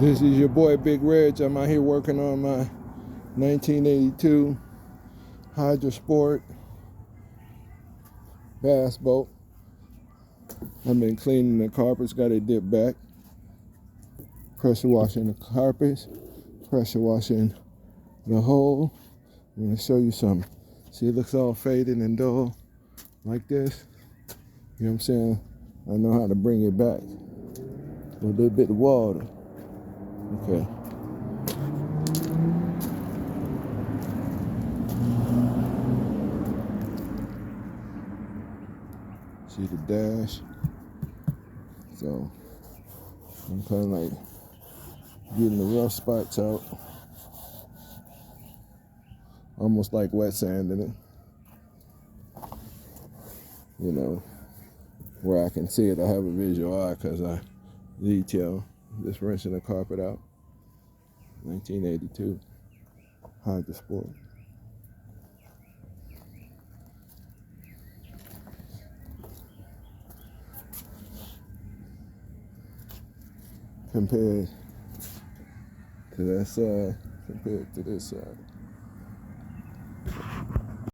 This is your boy Big Reg. I'm out here working on my 1982 Hydra Sport bass boat. I've been cleaning the carpets, got it dipped back. Pressure washing the carpets, pressure washing the hull. I'm gonna show you something. See, it looks all faded and dull like this. You know what I'm saying? I know how to bring it back with a little bit of water. Okay. See the dash? So I'm kind of like getting the rough spots out. Almost like wet sanding it. You know, where I can see it, I have a visual eye because I detail. Just rinsing the carpet out. 1982 Hydra Sport. Compared to that side, compared to this side.